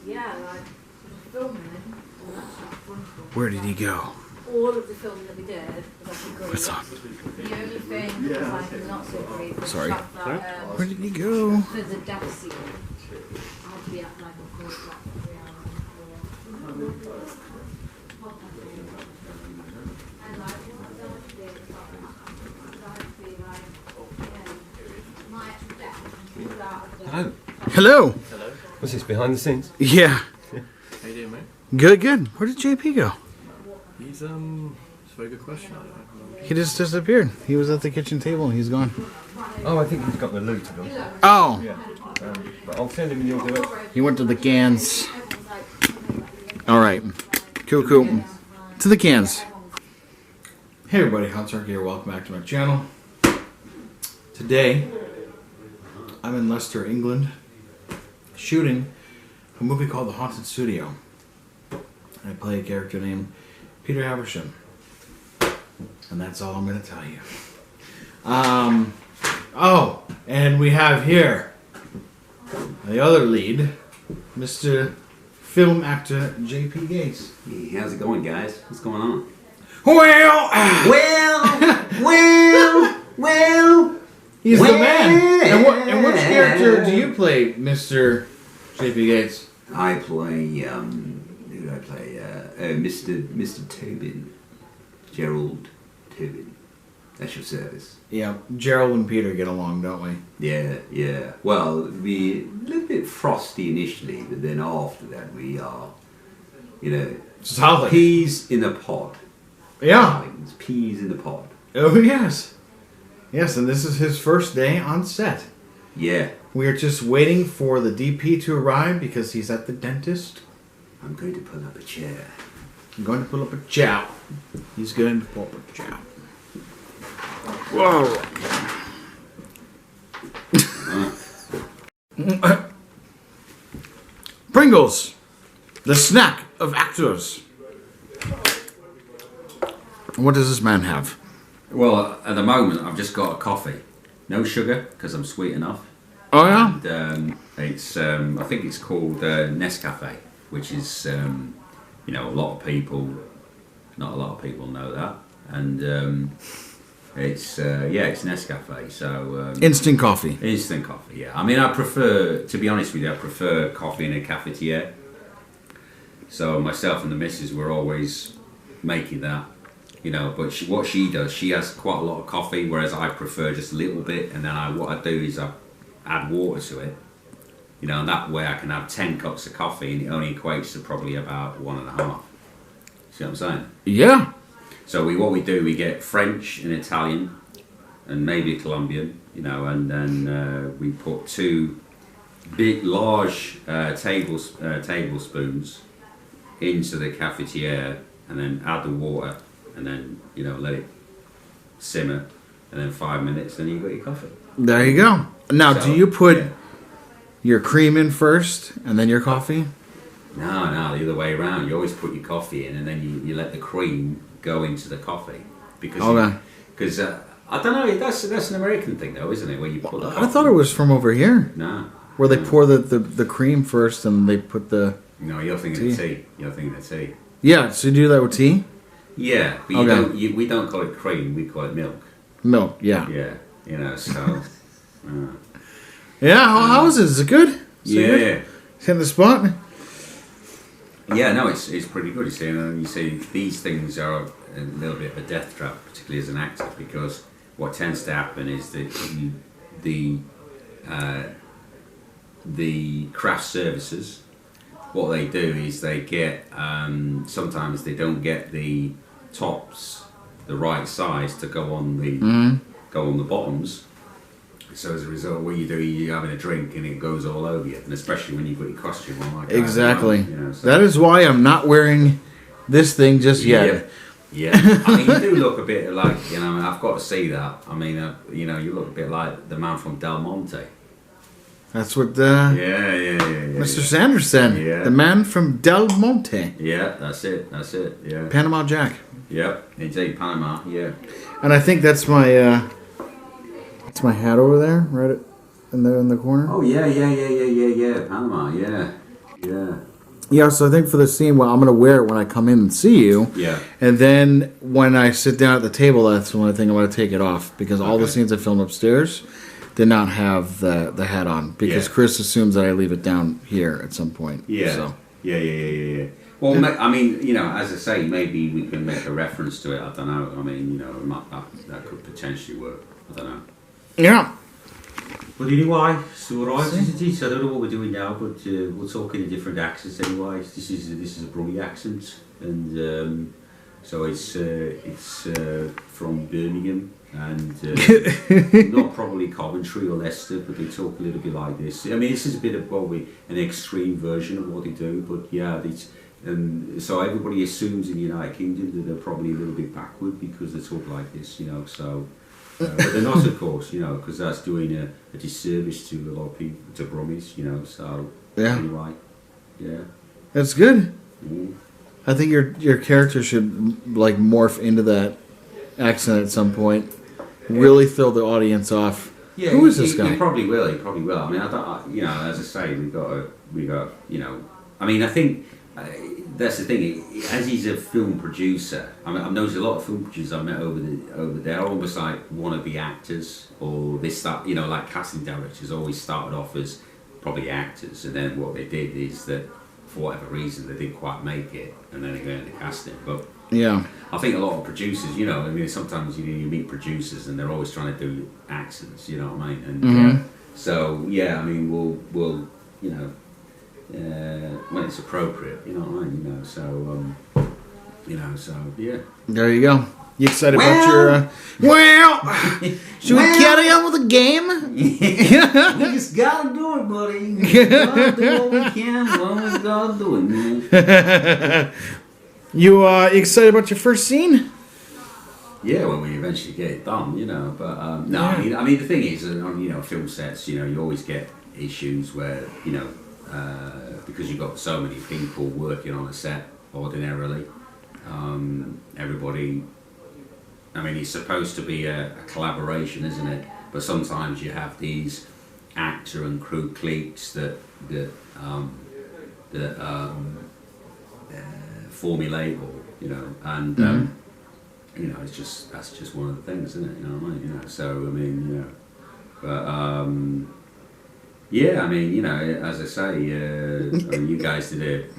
Yeah, like filming. And that's not fun. Where did he go? All of the filming that we did was actually great. What's up? The only thing that was like not so great was Sorry. the fact that Where did he go? for the death scene, I had to be at like a full flat for 3 hours before. And like, Hello. Hello. Hello. What's this, behind the scenes? Yeah. How you doing, mate? Good. Where did JP go? He's, it's a very good question. I don't know. He just disappeared. He was at the kitchen table and he's gone. Oh, I think he's got the loot to be honest. Oh. Yeah. But I'll send him and you'll do it. He went to the cans. Alright. Cool. To the cans. Hey everybody, Hernke here. Welcome back to my channel. Today, I'm in Leicester, England, shooting a movie called The Haunted Studio. I play a character named Peter Haversham. And that's all I'm going to tell you. Oh, and we have here the other lead, Mr. Film actor J.P. Gates. Hey, how's it going, guys? What's going on? Well, he's the man. And which character do you play, Mr. J.P. Gates? I play, who do I play? Mr. Tobin. Gerald Tobin. That's your service. Yeah, Gerald and Peter get along, don't we? Yeah. Well, we a little bit frosty initially, but then after that we are, Solid. peas in a pod. Yeah. Darlings, peas in a pod. Oh, yes. Yes, and this is his first day on set. Yeah. We are just waiting for the DP to arrive because he's at the dentist. I'm going to pull up a chair. I'm going to pull up a chow. He's going to pull up a chow. Whoa. Pringles, the snack of actors. What does this man have? Well, at the moment I've just got a coffee. No sugar, because I'm sweet enough. Oh yeah? And, it's I think it's called Nescafe, which is a lot of people, not a lot of people know that, and it's Nescafe. So Instant coffee. instant coffee. Yeah, I mean I prefer, to be honest with you, I prefer coffee in a cafetiere. So myself and the missus were always making that. But what she does, she has quite a lot of coffee, whereas I prefer just a little bit, and then what I do is I add water to it, and that way I can have 10 cups of coffee, and it only equates to probably about 1.5. See what I'm saying? Yeah. So what we do, we get French and Italian, and maybe Colombian, and then we put 2 big, large tablespoons into the cafetiere, and then add the water. And then, let it simmer, and then 5 minutes, then you got your coffee. There you go. Now, So, do you put yeah. your cream in first and then your coffee? No, the other way around. You always put your coffee in, and then you let the cream go into the coffee. Because I don't know, that's an American thing though, isn't it? Where you put the coffee. I thought it was from over here. No. Where they pour the cream first and they put the... No, you're thinking of tea. You're thinking of tea. Yeah, so you do that with tea? Yeah, but we don't call it cream, we call it milk. Milk, yeah. Yeah, so... Yeah, how is it? Is it good? Yeah. Hit the spot? Yeah, no, it's pretty good. You see, these things are a little bit of a death trap, particularly as an actor, because what tends to happen is that the craft services, what they do is they get sometimes they don't get the tops the right size to go on the bottoms. So as a result, what you do, you're having a drink and it goes all over you, and especially when you've got your costume on like exactly. that. That is why I'm not wearing this thing just yet. Yeah. I mean, you do look a bit like, I've got to see that. I mean, you look a bit like the man from Del Monte. That's what Yeah. Mr. Sanders said. Yeah. The man from Del Monte. Yeah, that's it. Yeah. Panama Jack. Yep, indeed, Panama. Yeah. And I think that's my hat over there, right in the corner. Oh yeah. Panama. Yeah. Yeah, so I think for the scene, well, I'm going to wear it when I come in and see you. Yeah. And then when I sit down at the table, that's when I think I'm going to take it off. Because all the scenes I filmed upstairs did not have the hat on. Because Chris assumes that I leave it down here at some point. Yeah. So. Yeah. Well, I mean, as I say, maybe we can make a reference to it. I don't know. I mean, that could potentially work. I don't know. Yeah. But anyway, it's alright, isn't it? I don't know what we're doing now, but we'll talk in a different accent anyway. This is a Brummie accent, and so it's from Birmingham, and not probably Coventry or Leicester, but they talk a little bit like this. I mean, this is a bit of probably an extreme version of what they do, but yeah, so everybody assumes in the United Kingdom that they're probably a little bit backward because they talk like this, so. But they're not, of course, because that's doing a disservice to a lot of people, to Brummies, so anyway, yeah. That's good. Mm. I think your character should like morph into that accent at some point. Really throw the audience off. Yeah, who is this guy? He probably will. I mean, as I say, we got. I mean, I think that's the thing. As he's a film producer, I've noticed a lot of film producers I've met over there are almost like wannabe actors, or they start, like casting directors always started off as probably actors, and then what they did is that for whatever reason they didn't quite make it, and then they went into casting. But yeah, I think a lot of producers, I mean, sometimes you meet producers and they're always trying to do accents, you know what I mean? And so yeah, I mean, we'll when it's appropriate, you know what I mean? So yeah. There you go. You excited about your? Should we carry on with the game? We just gotta do it, buddy. We gotta do what we can when we gotta do it, man. You excited about your first scene? Yeah, when we eventually get it done, But no, I mean, the thing is, on film sets, you always get issues where because you've got so many people working on a set ordinarily, everybody. I mean, it's supposed to be a collaboration, isn't it? But sometimes you have these actor and crew cliques that formulate, or and that's just one of the things, isn't it? You know what I mean? So I mean, but yeah, I mean, as I say, you guys did it.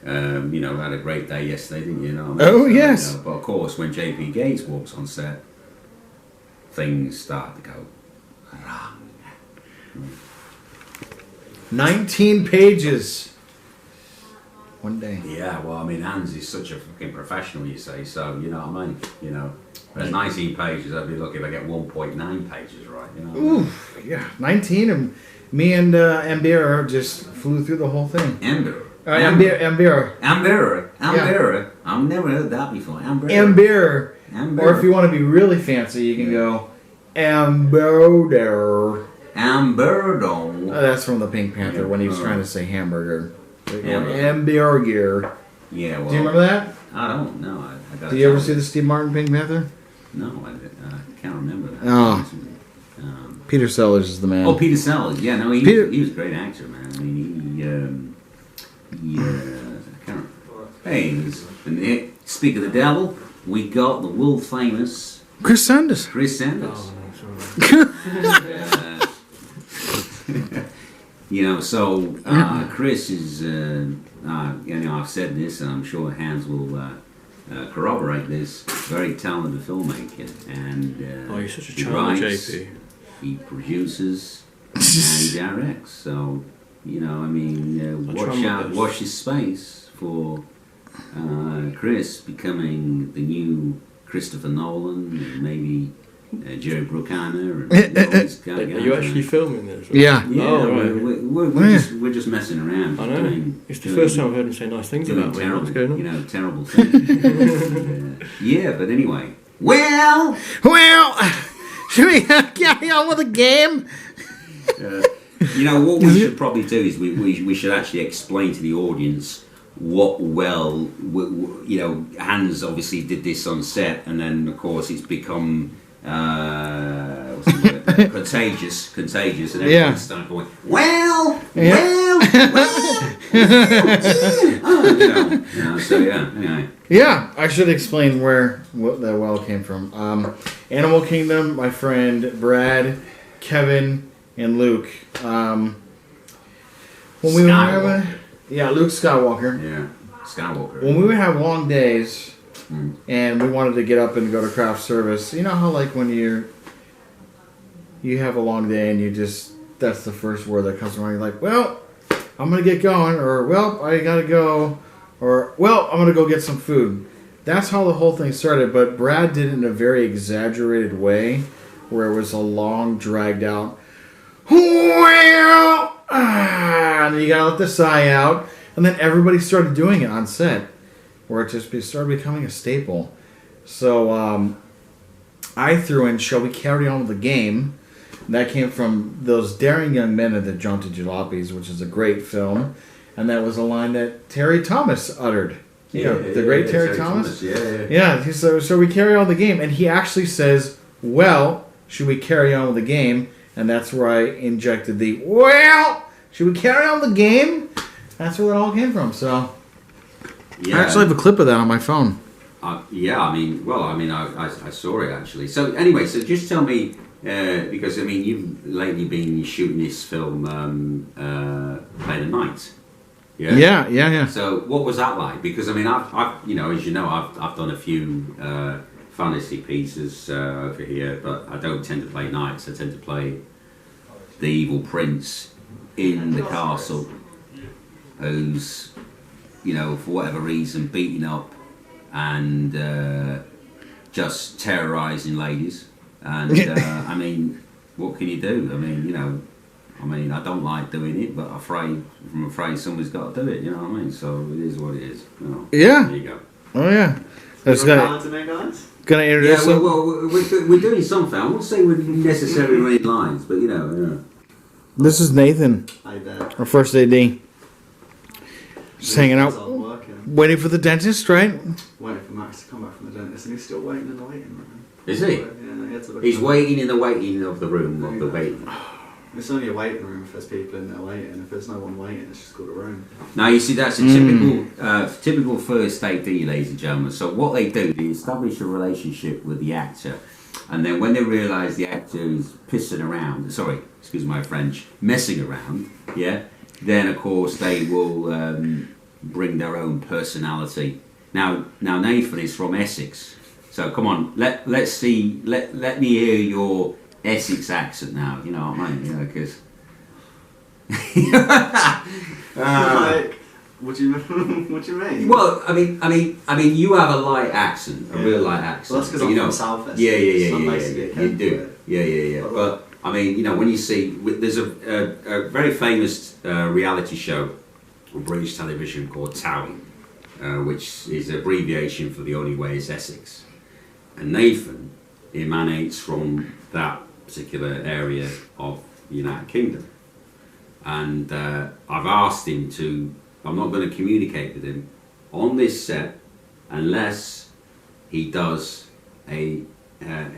Had a great day yesterday, didn't you? Oh, yes. But of course, when JP Gates walks on set, things start to go wrong. 19 pages. One day. Yeah, well, I mean, Hans is such a fucking professional, you say, so, you know what I mean? There's 19 pages, I'd be lucky if I get 1.9 pages right, Oof, yeah, 19, and me and Amber just flew through the whole thing. Amber. Amber. I've never heard that before. Amber. Or if you want to be really fancy, you can go Amber. Amberdo. That's from the Pink Panther when he was trying to say hamburger. Hamburger. Yeah, well. Do you remember that? I don't know. Did you ever see the Steve Martin Pink Panther? No, I can't remember that. Oh. Peter Sellers is the man. Oh, Peter Sellers. Yeah, no, he was a great actor, man. I mean, I can't remember. Hey, speak of the devil, we got the world famous Chris Sanders. Oh, no, sorry. So Chris is, I've said this, and I'm sure Hans will corroborate this. Very talented filmmaker, and you're such a he child, writes, JP. he produces, and he directs. So I mean, watch his space for Chris becoming the new Christopher Nolan, and maybe Jerry Bruckheimer. Are you actually filming this? Yeah. Oh, right. We're just messing around. I know. It's the first time I've heard him say nice things about me. What's going on? Terrible things. Yeah, but anyway. Well, should we carry on with the game? What we should probably do is we should actually explain to the audience what Hans obviously did this on set, and then of course it's become contagious, and everyone's starting going, well, So yeah, anyway. Yeah, I should explain what that well came from. Animal Kingdom, my friend Brad, Kevin, and Luke. When we were having, Luke Skywalker. Yeah, Skywalker. When we would have long days, and we wanted to get up and go to craft service, you know how like when you have a long day and that's the first word that comes to mind. You're like, well, I'm gonna get going, or well, I gotta go, or well, I'm gonna go get some food. That's how the whole thing started. But Brad did it in a very exaggerated way, where it was a long, dragged out. Well, and then you gotta let the sigh out, and then everybody started doing it on set, where it just started becoming a staple. So I threw in, "Shall we carry on with the game?" That came from those daring young men at the Jaunty Jalopies, which is a great film, and that was a line that Terry Thomas uttered. The great Terry Thomas. Yeah. So we carry on the game, and he actually says, "Well, should we carry on with the game?" And that's where I injected the "Well, should we carry on the game?" That's where that all came from. So I actually have a clip of that on my phone. I saw it actually. So anyway, so just tell me. Because you've lately been shooting this film, Play the Night. Yeah. So what was that like? Because I've as you know, I've done a few fantasy pieces over here, but I don't tend to play knights. I tend to play the evil prince in the castle, who's for whatever reason beating up and just terrorising ladies. And what can you do? I don't like doing it, but I'm afraid somebody's got to do it. You know what I mean? So it is what it is. Yeah. There you go. Oh yeah. That's gonna introduce. Yeah. Well, we're doing something. I won't say we're necessarily running lines, but This is Nathan, Hi there. our first AD. Just hanging out, Working. waiting for the dentist, right? Waiting for Max to come back from the dentist, and he's still waiting in the waiting room. Is he? Yeah, he had to look He's at- waiting in the waiting of the room of the waiting. It's only a waiting room if there's people in there waiting. If there's no one waiting, it's just called a room. Now you see that's a typical first AD, ladies and gentlemen. So what they do, they establish a relationship with the actor, and then when they realise the actor is pissing around, sorry, excuse my French, messing around, then of course they will bring their own personality. Now Nathan is from Essex, so come on, let me hear your Essex accent now. You know what I mean? Because. Like, what do you mean? Well, I mean, you have a light accent, a real light accent. Well, that's because I'm from South Essex. Yeah. So I'm basically a You Kent do. boy. Yeah. But I mean, when you see, there's a very famous reality show on British television called Towie, which is an abbreviation for The Only Way is Essex. And Nathan emanates from that particular area of the United Kingdom. And I've asked him to, I'm not going to communicate with him on this set unless he does a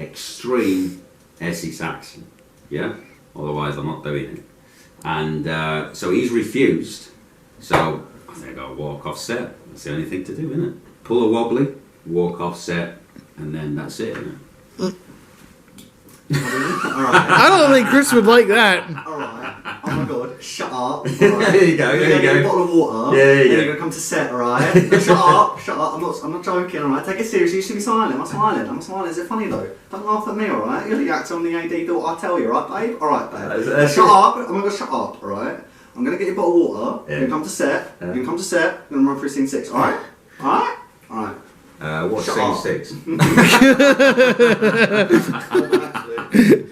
extreme Essex accent. Yeah? Otherwise I'm not doing it. And so he's refused. So I think I'll walk off set. That's the only thing to do, isn't it? Pull a wobbly, walk off set, and then that's it, isn't it? Alright. I don't think Chris would like that. Alright. Oh my god, shut up. Right. There you go, You're there gonna you get a go. bottle of water. Yeah, there you and go. You're gonna come to set, alright? No, shut up. I'm not joking, alright? Take it seriously. You should be smiling. I'm smiling. Is it funny though? Don't laugh at me, alright? You're the actor, I'm the AD. Do what I tell you, alright, babe? Alright, babe. Shut up. I'm gonna shut up, alright? I'm gonna get you a bottle of water. Yeah. You're gonna come to set. Yeah. You're gonna come to set. We're gonna run through scene 6, alright? Alright? Alright. What's Shut scene up. 6?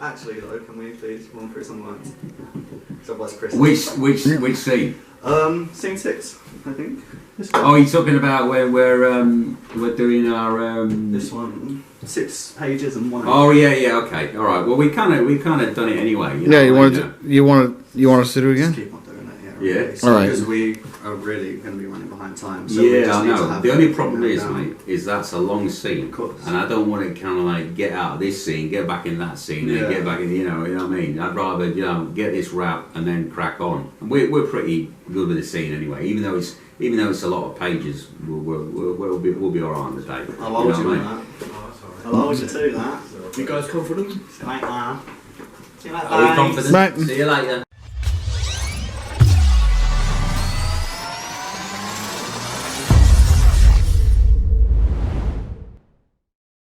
Actually, though, can we please run through some lines? 'Cause otherwise Chris. Which scene? Scene 6, I think. Oh, you're talking about where we're doing our This one, 6 pages and 1. Oh yeah, okay, all right. Well, we kind of done it anyway. Yeah, you want us to do it Just again? keep on doing it, Yeah. really. So, All right. Because we are really going to be running behind time. So we Yeah, just I need to know. have The only everything problem is, down. mate, is that's a long scene, Of course. and I don't want to kind of like get out of this scene, get back in that scene, Yeah. and get back in. You know what I mean? I'd rather get this wrap and then crack on. And we're pretty good with the scene anyway, even though even though it's a lot of pages, we'll be all right on the day. I'll hold you know on what I mean? that. I'll hold you to that. You guys confident? See you later. See you later. Are we confident? Right. See you later.